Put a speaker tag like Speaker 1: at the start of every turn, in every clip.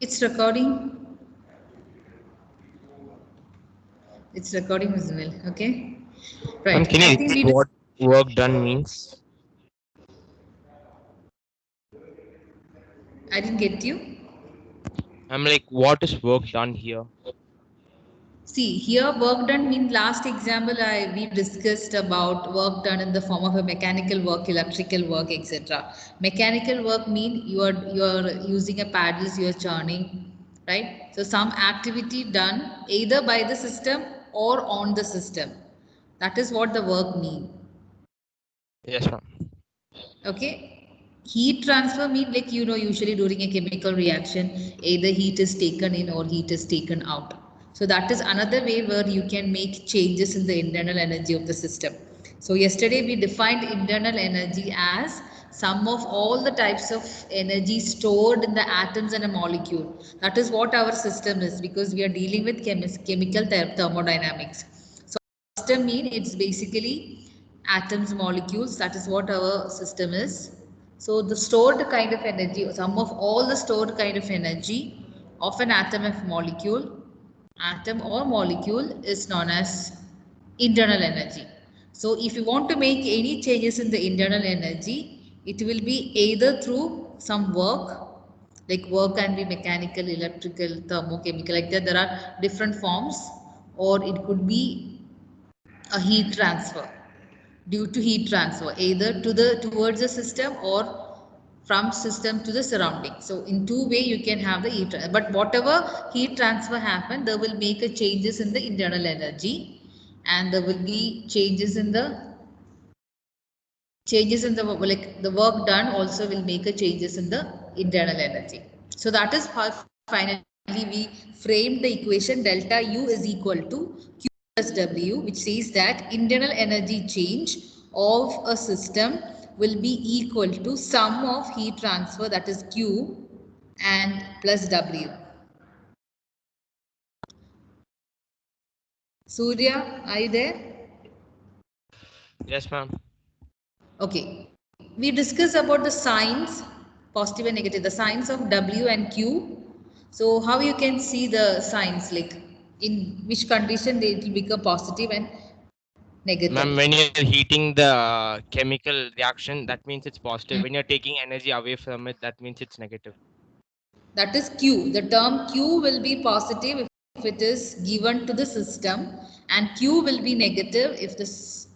Speaker 1: It's recording. It's recording, Ismail. Okay.
Speaker 2: Ma'am,
Speaker 1: Right.
Speaker 2: can
Speaker 1: I
Speaker 2: you
Speaker 1: think
Speaker 2: repeat
Speaker 1: we.
Speaker 2: what work done means?
Speaker 1: I didn't get you.
Speaker 2: I'm like, what is work done here?
Speaker 1: See, here work done means last example we discussed about work done in the form of a mechanical work, electrical work, etc. Mechanical work mean you are using a paddles, you are churning, right? So some activity done either by the system or on the system. That is what the work mean.
Speaker 2: Yes, ma'am.
Speaker 1: Okay. Heat transfer mean like usually during a chemical reaction either heat is taken in or heat is taken out. So that is another way where you can make changes in the internal energy of the system. So yesterday we defined internal energy as sum of all the types of energy stored in the atoms and a molecule. That is what our system is because we are dealing with chemical thermodynamics. So system mean it's basically atoms, molecules. That is what our system is. So the stored kind of energy, sum of all the stored kind of energy of an atom or molecule is known as internal energy. So if you want to make any changes in the internal energy, it will be either through some work, like work can be mechanical, electrical, thermochemical, like that. There are different forms, or it could be a heat transfer due to heat transfer either towards the system or from system to the surrounding. So in two way you can have the heat but whatever heat transfer happen there will make a changes in the internal energy, and there will be changes in the like the work done also will make a changes in the internal energy. So that is how finally we framed the equation delta U is equal to Q plus W, which says that internal energy change of a system will be equal to sum of heat transfer, that is Q, and plus W. Surya, are you there?
Speaker 2: Yes, ma'am.
Speaker 1: Okay, we discussed about the signs, positive and negative, the signs of W and Q. So how you can see the signs, like in which condition they will become positive and
Speaker 2: Ma'am,
Speaker 1: negative.
Speaker 2: when you're heating the chemical reaction, that means it's positive. When you're taking energy away from it, that means it's negative.
Speaker 1: That is Q. The term Q will be positive if it is given to the system, and Q will be negative if this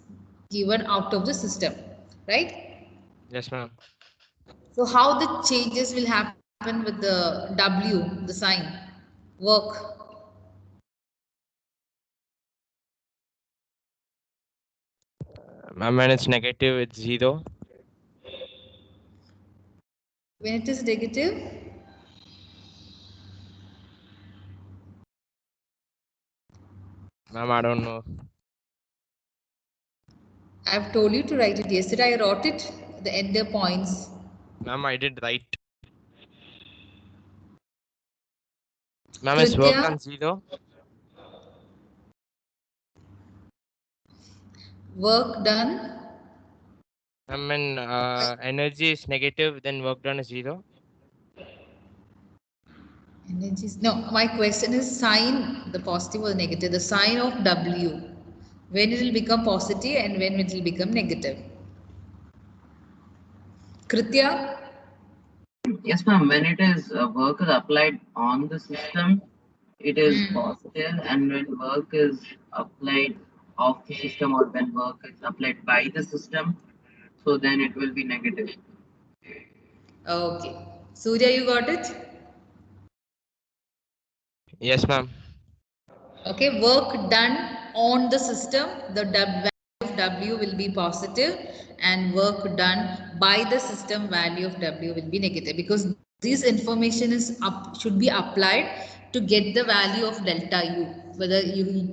Speaker 1: given out of the system, right?
Speaker 2: Yes, ma'am.
Speaker 1: So how the changes will happen with the W, the sign, work?
Speaker 2: Ma'am, when it's negative, it's zero.
Speaker 1: When it is negative,
Speaker 2: Ma'am, I don't know.
Speaker 1: I have told you to write it. Yesterday I wrote it, the ender points.
Speaker 2: Ma'am, I did right. Ma'am, is work
Speaker 1: Kritya,
Speaker 2: done zero?
Speaker 1: work done.
Speaker 2: Ma'am, when energy is negative, then work done is zero.
Speaker 1: Energies. No, my question is sign, the positive or negative, the sign of W. When it will become positive and when it will become negative. Kritya,
Speaker 3: Yes, ma'am. When it is work is applied on the system, it is positive, and when work is applied off the system or when work is applied by the system, so then it will be negative.
Speaker 1: okay. Surya, you got it?
Speaker 2: Yes, ma'am.
Speaker 1: Okay, work done on the system, the value of W will be positive, and work done by the system value of W will be negative, because this information should be applied to get the value of delta U. Whether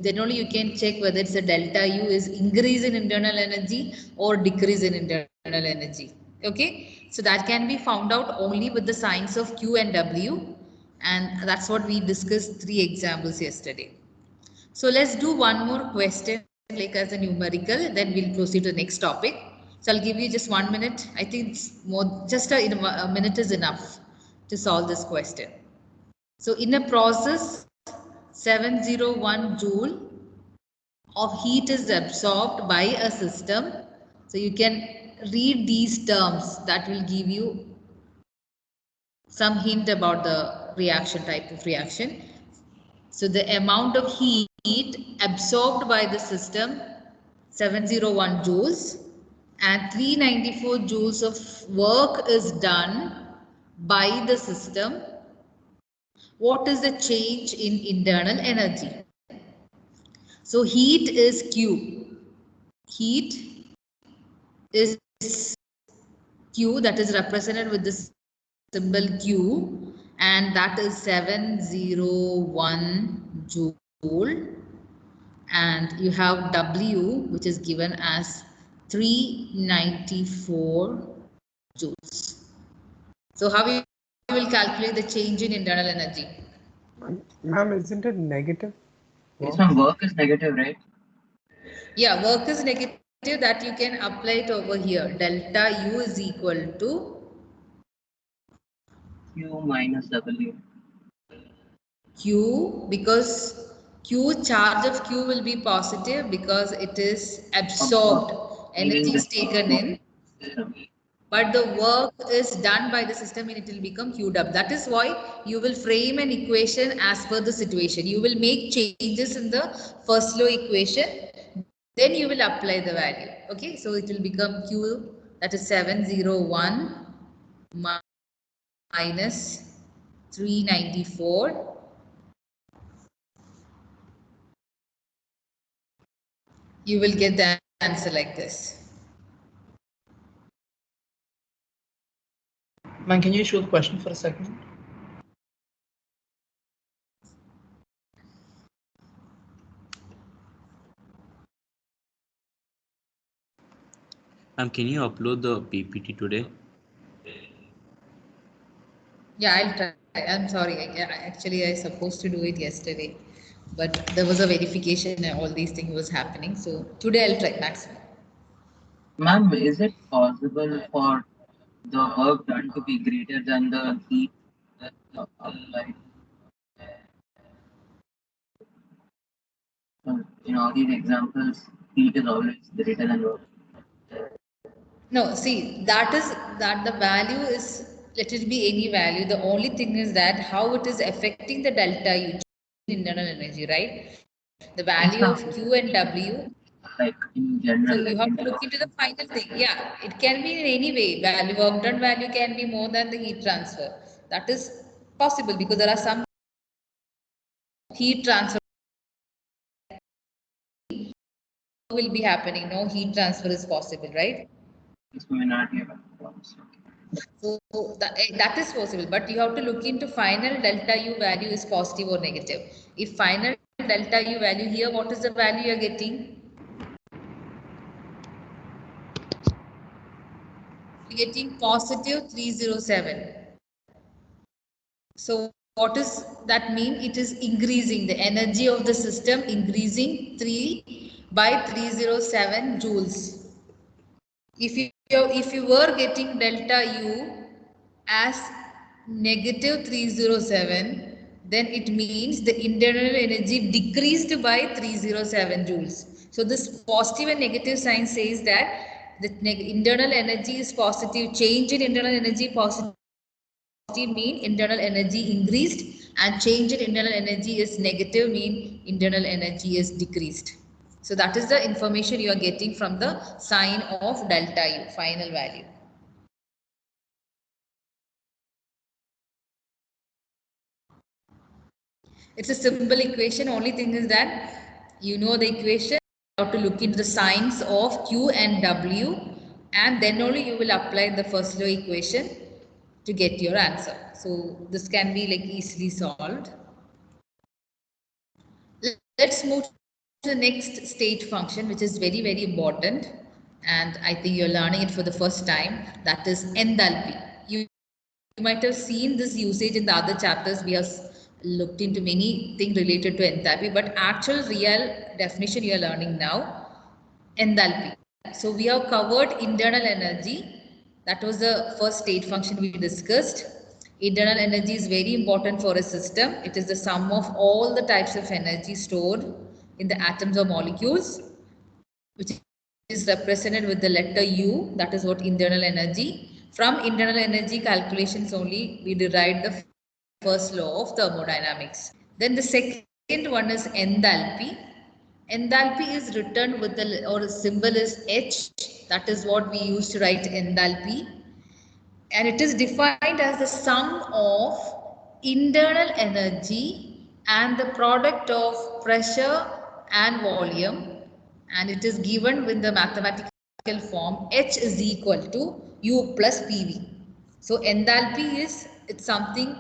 Speaker 1: then only you can check whether it's a delta U is increase in internal energy or decrease in internal energy. Okay, so that can be found out only with the signs of Q and W, and that's what we discussed 3 examples yesterday. So let's do one more question like as a numerical, then we'll proceed to the next topic. So I'll give you just 1 minute. I think it's more, just a minute is enough to solve this question. So in a process, 701 joule of heat is absorbed by a system. So you can read these terms that will give you some hint about the reaction, type of reaction. So the amount of heat absorbed by the system, 701 joules, and 394 joules of work is done by the system. What is the change in internal energy? So heat is Q. Heat is Q, that is represented with the symbol Q, and that is 701 joule. And you have W, which is given as 394 joules. So how you will calculate the change in internal energy?
Speaker 4: Ma'am, isn't it negative?
Speaker 3: Yes, ma'am, work is negative, right?
Speaker 1: Yeah, work is negative, that you can apply it over here. Delta U is equal to
Speaker 3: Q minus W.
Speaker 1: Q, because Q, charge of Q will be positive because it is absorbed. Energy is taken in, but the work is done by the system and it will become Q'd up. That is why you will frame an equation as per the situation. You will make changes in the first law equation, then you will apply the value. Okay, so it will become Q, that is 701 minus 394. You will get the answer like this.
Speaker 5: Man, can you show the question for a second?
Speaker 6: Can you upload the PPT today?
Speaker 1: Yeah, I'll try. I'm sorry. Actually, I was supposed to do it yesterday, but there was a verification and all these things was happening. So today I'll try maximum.
Speaker 3: Ma'am, is it possible for the work done to be greater than the heat applied? In all these examples, heat is always greater than work.
Speaker 1: No, see, that the value is, let it be any value. The only thing is that how it is affecting the delta U, internal energy, right? The value of Q and W.
Speaker 3: Like in general.
Speaker 1: So you have to look into the final thing. Yeah, it can be in any way. Value, work done value can be more than the heat transfer. That is possible because there are some heat transfer will be happening. No heat transfer is possible, right? So that is possible, but you have to look into final delta U value is positive or negative. If final delta U value here, what is the value you are getting? You're getting positive 307. So what does that mean? It is increasing the energy of the system, increasing 3 by 307 joules. If you were getting delta U as negative 307, then it means the internal energy decreased by 307 joules. So this positive and negative sign says that the internal energy is positive. Change in internal energy positive mean internal energy increased, and change in internal energy is negative mean internal energy is decreased. So that is the information you are getting from the sign of delta U, final value. It's a simple equation. Only thing is that you know the equation. You have to look into the signs of Q and W, and then only you will apply the first law equation to get your answer. So this can be like easily solved. Let's move to the next state function, which is very, very important. And I think you're learning it for the first time. That is enthalpy. You might have seen this usage in the other chapters. We have looked into many things related to enthalpy, but actual real definition you are learning now, enthalpy. So we have covered internal energy. That was the first state function we discussed. Internal energy is very important for a system. It is the sum of all the types of energy stored in the atoms or molecules, which is represented with the letter U. That is what internal energy. From internal energy calculations only, we derived the first law of thermodynamics. Then the second one is enthalpy. Enthalpy is written with the or symbol is H. That is what we use to write enthalpy. And it is defined as the sum of internal energy and the product of pressure and volume, and it is given with the mathematical form H is equal to U plus PV. So enthalpy is it's something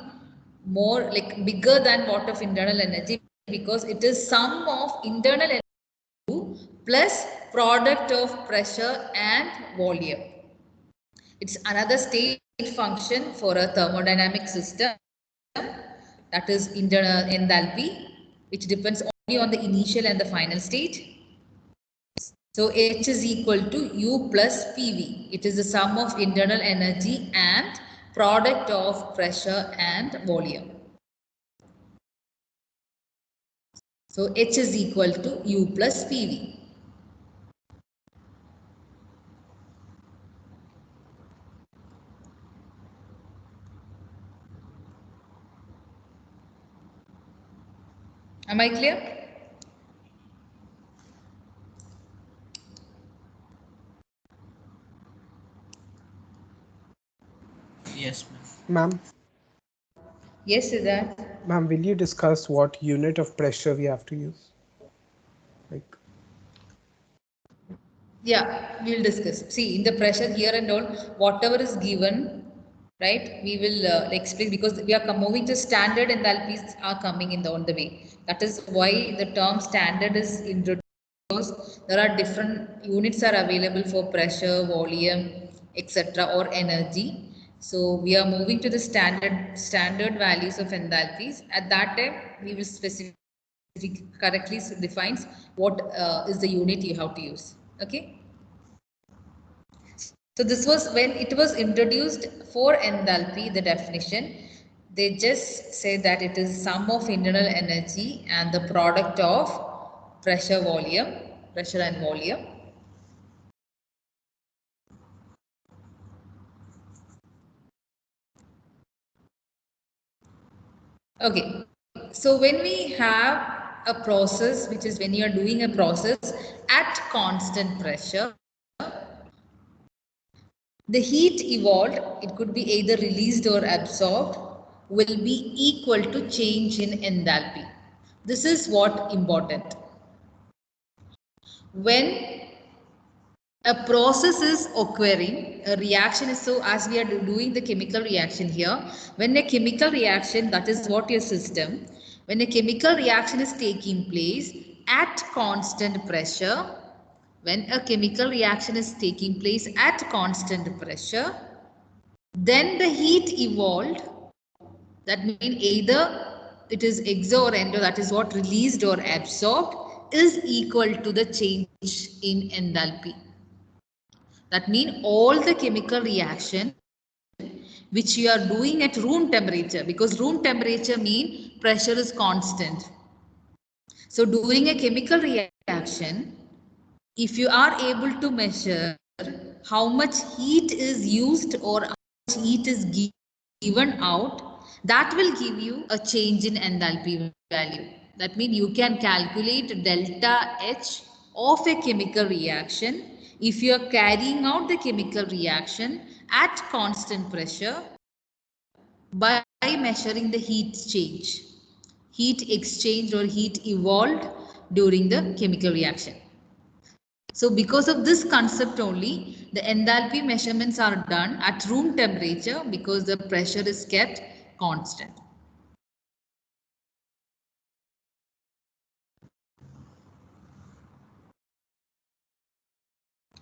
Speaker 1: more like bigger than what of internal energy, because it is sum of internal energy plus product of pressure and volume. It's another state function for a thermodynamic system, that is internal enthalpy, which depends only on the initial and the final state. So H is equal to U plus PV. It is the sum of internal energy and product of pressure and volume. So H is equal to U plus PV. Am I clear?
Speaker 5: Yes, ma'am.
Speaker 4: Ma'am,
Speaker 1: Yes, Siddharth.
Speaker 4: ma'am, will you discuss what unit of pressure we have to use? Like,
Speaker 1: Yeah, we'll discuss. See, in the pressure here and all, whatever is given, right, we will explain, because we are moving to standard enthalpies are coming in on the way. That is why the term standard is introduced. There are different units are available for pressure, volume, etc., or energy. So we are moving to the standard values of enthalpies. At that time, we will specifically correctly defines what is the unit you have to use. Okay. So this was when it was introduced for enthalpy, the definition. They just say that it is sum of internal energy and the product of pressure and volume. Okay. So when we have a process, which is when you are doing a process at constant pressure, the heat evolved, it could be either released or absorbed, will be equal to change in enthalpy. This is what important. When a process is occurring, a reaction is, so as we are doing the chemical reaction here, when a chemical reaction, that is what your system, when a chemical reaction is taking place at constant pressure, when a chemical reaction is taking place at constant pressure, then the heat evolved, that means either it is exo or endo, that is what released or absorbed, is equal to the change in enthalpy. That means all the chemical reaction which you are doing at room temperature, because room temperature means pressure is constant. So doing a chemical reaction, if you are able to measure how much heat is used or how much heat is given out, that will give you a change in enthalpy value. That means you can calculate delta H of a chemical reaction if you are carrying out the chemical reaction at constant pressure by measuring the heat change, heat exchange or heat evolved during the chemical reaction. So because of this concept only, the enthalpy measurements are done at room temperature because the pressure is kept constant.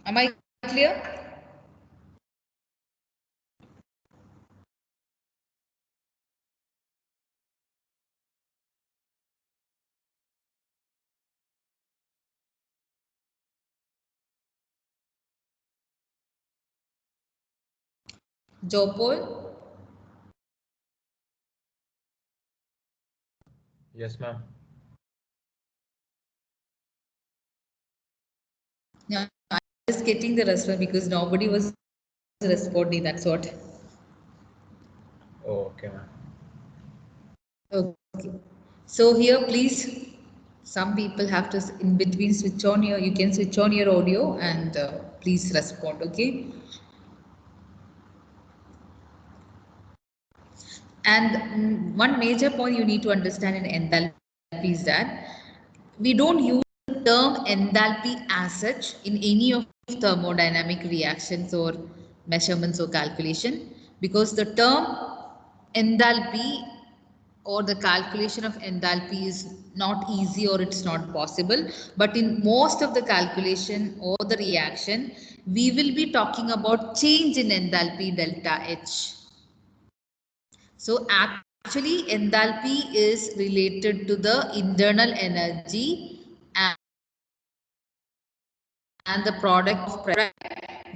Speaker 1: Am I clear? Jopol?
Speaker 7: Yes, ma'am.
Speaker 1: Yeah, I was getting the response because nobody was responding. That's what.
Speaker 7: Oh, okay, ma'am.
Speaker 1: Okay. So here, please, some people have to in between switch on your. You can switch on your audio and please respond. Okay. And one major point you need to understand in enthalpy is that we don't use the term enthalpy as such in any of thermodynamic reactions or measurements or calculation, because the term enthalpy or the calculation of enthalpy is not easy or it's not possible. But in most of the calculation or the reaction, we will be talking about change in enthalpy delta H. So actually enthalpy is related to the internal energy and the product of pressure.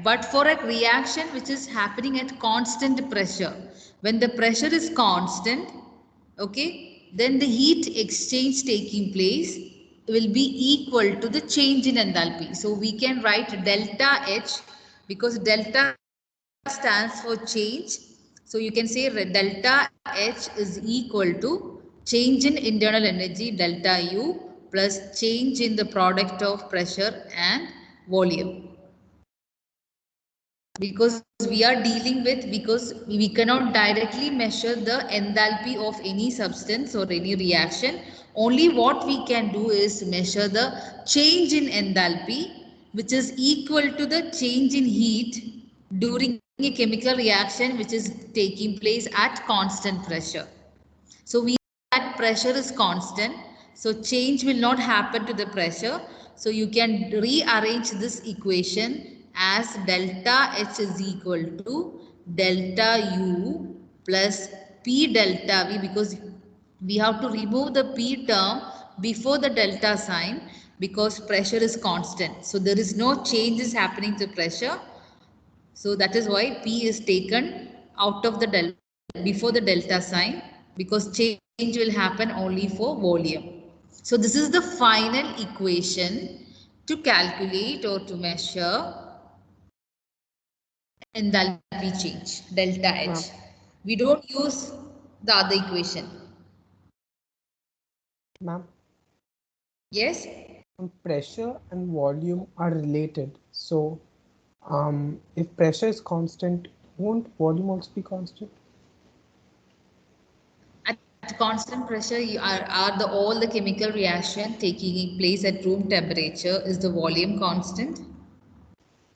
Speaker 1: But for a reaction which is happening at constant pressure, when the pressure is constant, okay, then the heat exchange taking place will be equal to the change in enthalpy. So we can write delta H, because delta stands for change. So you can say delta H is equal to change in internal energy delta U plus change in the product of pressure and volume. Because we are dealing with, because we cannot directly measure the enthalpy of any substance or any reaction. Only what we can do is measure the change in enthalpy, which is equal to the change in heat during a chemical reaction which is taking place at constant pressure. So we know that pressure is constant, so change will not happen to the pressure. So you can rearrange this equation as delta H is equal to delta U plus P delta V, because we have to remove the P term before the delta sign because pressure is constant. So there is no changes happening to pressure. So that is why P is taken out of the delta before the delta sign, because change will happen only for volume. So this is the final equation to calculate or to measure enthalpy change, delta H. We don't use the other equation.
Speaker 4: Ma'am,
Speaker 1: Yes?
Speaker 4: pressure and volume are related. So if pressure is constant, won't volume also be constant?
Speaker 1: At constant pressure, all the chemical reaction taking place at room temperature, is the volume constant?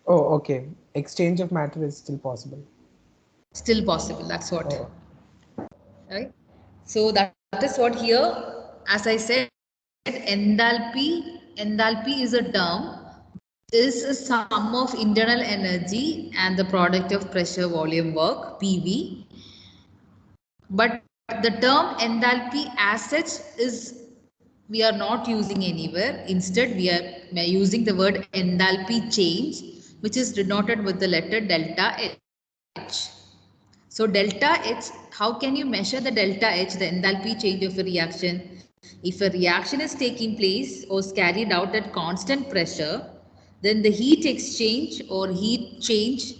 Speaker 4: Oh, okay. Exchange of matter is still possible.
Speaker 1: Still possible, that's what.
Speaker 4: Oh.
Speaker 1: Right? So that is what here, as I said, enthalpy is a term, is a sum of internal energy and the product of pressure volume work, PV. But the term enthalpy as such is, we are not using anywhere. Instead, we are using the word enthalpy change, which is denoted with the letter delta H. So delta H, how can you measure the delta H, the enthalpy change of a reaction? If a reaction is taking place or is carried out at constant pressure, then the heat exchange or heat change,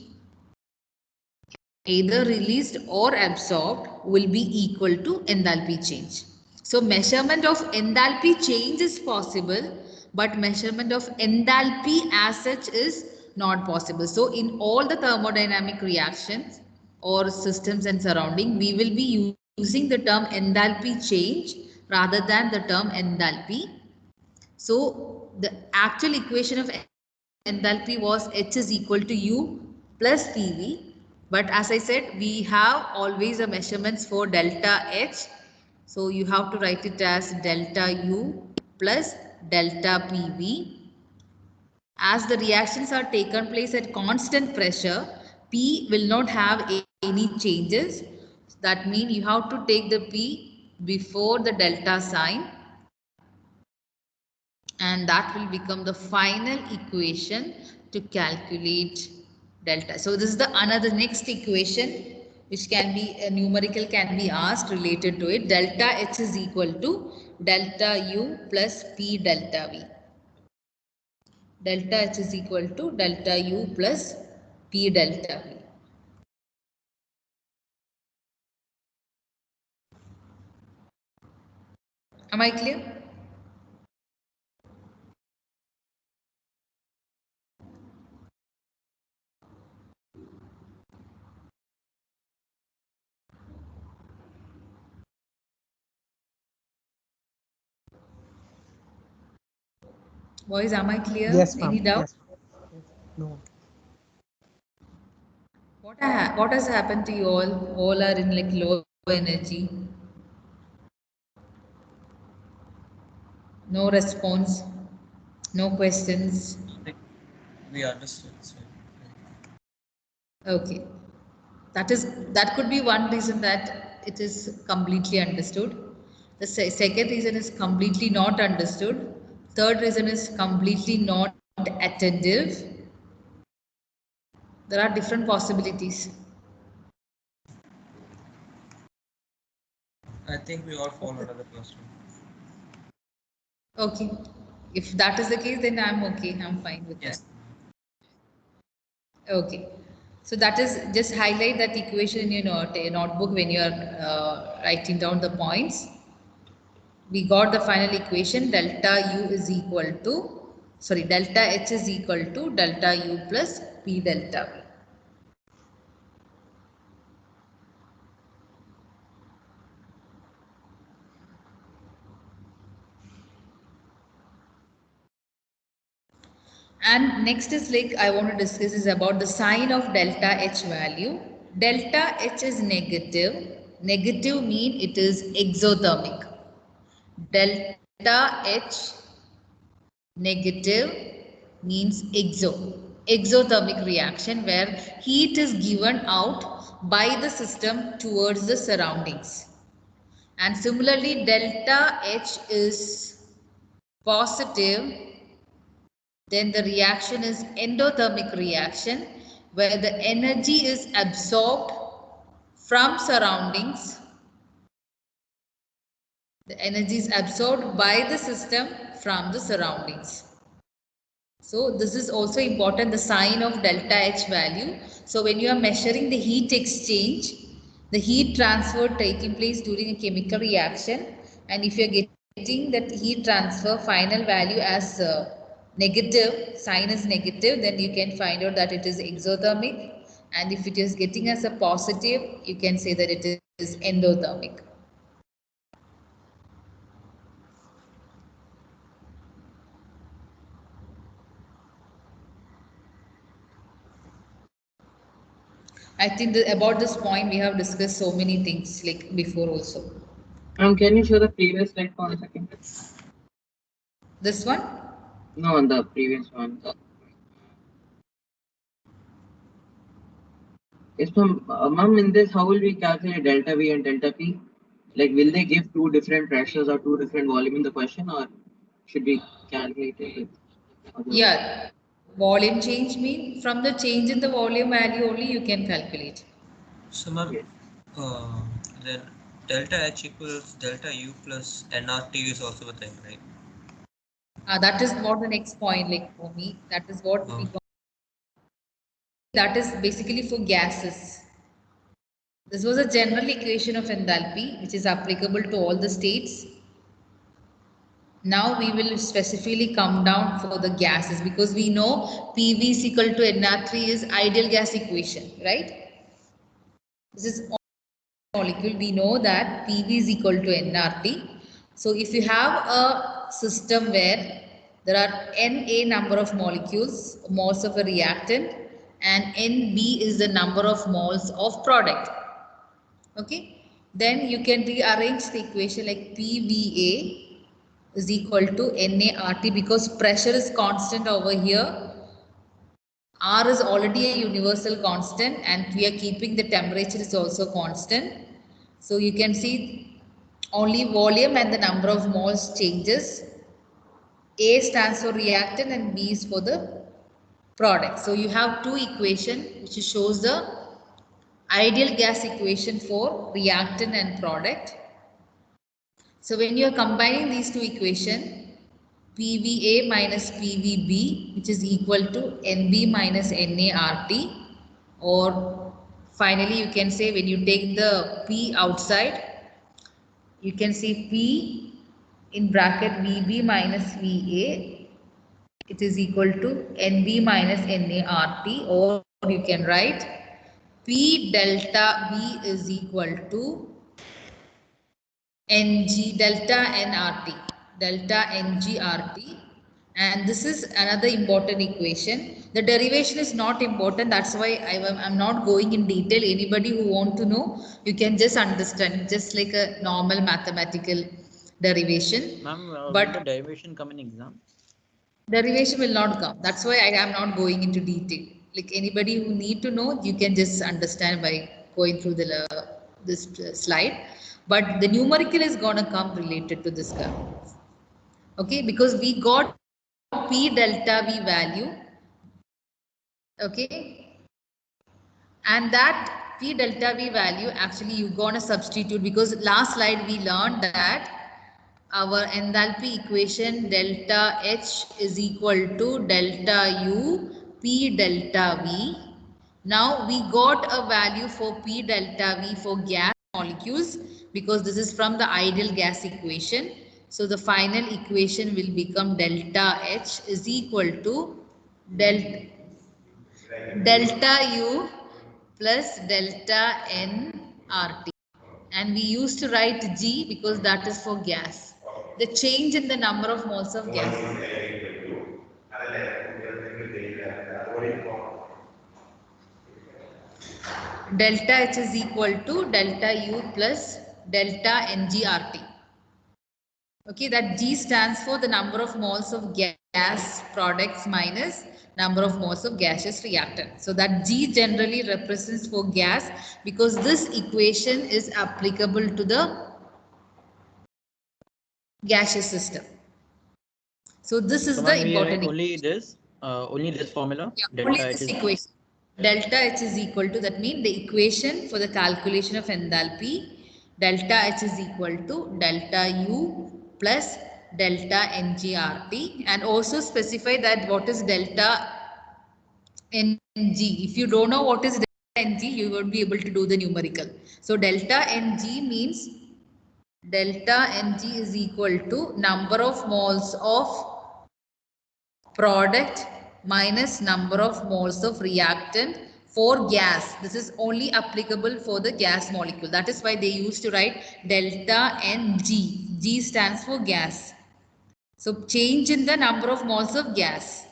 Speaker 1: either released or absorbed, will be equal to enthalpy change. So measurement of enthalpy change is possible, but measurement of enthalpy as such is not possible. So in all the thermodynamic reactions or systems and surrounding, we will be using the term enthalpy change rather than the term enthalpy. So the actual equation of enthalpy was H is equal to U plus PV. But as I said, we have always a measurements for delta H. So you have to write it as delta U plus delta PV. As the reactions are taken place at constant pressure, P will not have any changes. That means you have to take the P before the delta sign, and that will become the final equation to calculate delta. So this is the another next equation which can be a numerical can be asked related to it. Delta H is equal to delta U plus P delta V. Delta H is equal to delta U plus P delta V. Am I clear? Boys, am I clear?
Speaker 4: Yes, ma'am.
Speaker 1: Any doubt?
Speaker 4: Yes. Yes. No.
Speaker 1: What has happened to you all? All are in like low energy. No response. No questions.
Speaker 7: We understood. So,
Speaker 1: Okay. That could be one reason that it is completely understood. The second reason is completely not understood. Third reason is completely not attentive. There are different possibilities.
Speaker 7: I think we all fall under the first one.
Speaker 1: Okay. If that is the case, then I'm okay. I'm fine with
Speaker 7: Yes.
Speaker 1: that. Okay. So that is just highlight that equation in your notebook when you are writing down the points. We got the final equation delta U is equal to, sorry, delta H is equal to delta U plus P delta V. And next is like I want to discuss is about the sign of delta H value. Delta H is negative. Negative mean it is exothermic. Delta H negative means exothermic reaction where heat is given out by the system towards the surroundings. And similarly, delta H is positive, then the reaction is endothermic reaction where the energy is absorbed from surroundings. The energy is absorbed by the system from the surroundings. So this is also important, the sign of delta H value. So when you are measuring the heat exchange, the heat transfer taking place during a chemical reaction, and if you are getting that heat transfer final value as negative, sign is negative, then you can find out that it is exothermic, and if it is getting as a positive, you can say that it is endothermic. I think that about this point we have discussed so many things like before also.
Speaker 3: Can you show the previous slide for a second?
Speaker 1: This one?
Speaker 3: No, on the previous one. Yes, ma'am. Ma'am, in this, how will we calculate delta V and delta P? Like, will they give two different pressures or two different volume in the question, or should we calculate it with other?
Speaker 1: Yeah. Volume change mean from the change in the volume value only you can calculate.
Speaker 7: So, ma'am,
Speaker 3: Yes.
Speaker 7: then delta H equals delta U plus nRT is also a thing, right?
Speaker 1: That is what the next point like for me. That is what we got. That is basically for gases. This was a general equation of enthalpy which is applicable to all the states. Now we will specifically come down for the gases because we know PV is equal to nR3 is ideal gas equation, right? This is molecule. We know that PV is equal to nRT. So if you have a system where there are Na number of molecules, moles of a reactant, and Nb is the number of moles of product. Okay, then you can rearrange the equation like PVA is equal to NaRT because pressure is constant over here. R is already a universal constant and we are keeping the temperature is also constant. So you can see only volume and the number of moles changes. A stands for reactant and B is for the product. So you have two equation which shows the ideal gas equation for reactant and product. So when you are combining these two equations, PVA minus PVB, which is equal to NB minus NART, or finally you can say when you take the P outside, you can see P in bracket VB minus VA, it is equal to NB minus NART, or you can write P delta V is equal to Ng delta nRT, delta NGRT, and this is another important equation. The derivation is not important, that's why I'm not going in detail. Anybody who want to know, you can just understand, just like a normal mathematical derivation.
Speaker 8: Ma'am,
Speaker 1: But
Speaker 8: will the derivation come in exam?
Speaker 1: Derivation will not come. That's why I am not going into detail. Like anybody who need to know, you can just understand by going through the this slide. But the numerical is gonna come related to this guy. Okay, because we got P delta V value. Okay, and that P delta V value actually you're gonna substitute, because last slide we learned that our enthalpy equation delta H is equal to delta U P delta V. Now we got a value for P delta V for gas molecules, because this is from the ideal gas equation. So the final equation will become delta H is equal to delta U plus delta N RT. And we used to write G because that is for gas. The change in the number of moles of gas. Delta H is equal to delta U plus delta NGRT. Okay, that G stands for the number of moles of gas products minus number of moles of gaseous reactant. So that G generally represents for gas, because this equation is applicable to the gaseous system. So this is the important
Speaker 8: equation. Only this formula.
Speaker 1: Yeah, only this equation. Delta H is equal to, that means the equation for the calculation of enthalpy, delta H is equal to delta U plus delta NGRT, and also specify that what is delta NG. If you don't know what is delta NG, you won't be able to do the numerical. So delta NG means delta NG is equal to number of moles of product minus number of moles of reactant for gas. This is only applicable for the gas molecule. That is why they used to write delta Ng. G stands for gas. So change in the number of moles of gas,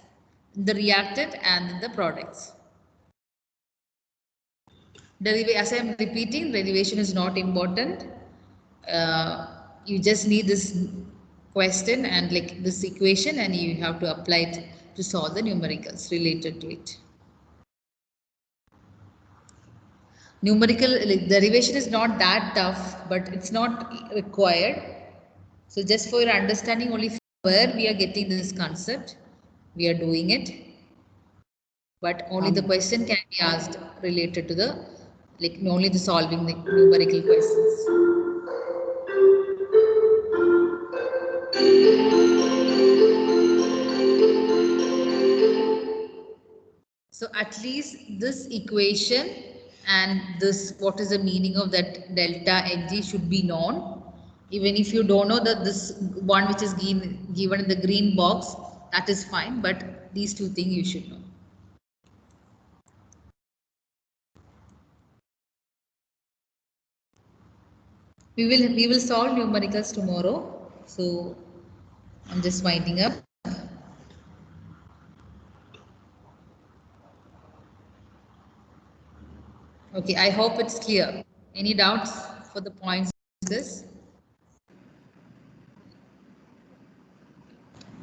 Speaker 1: the reactant and the products. As I am repeating, derivation is not important. You just need this question and like this equation, and you have to apply it to solve the numericals related to it. Numerical derivation is not that tough, but it's not required. So just for your understanding, only where we are getting this concept, we are doing it. But only the question can be asked related to the, like only the solving the numerical questions. So at least this equation and this, what is the meaning of that delta Ng should be known. Even if you don't know that this one which is given in the green box, that is fine, but these two things you should know. We will solve numericals tomorrow. So I'm just winding up. Okay, I hope it's clear. Any doubts for the points discussed?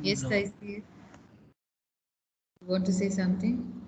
Speaker 1: Yes,
Speaker 7: No.
Speaker 1: I see. You want to say something?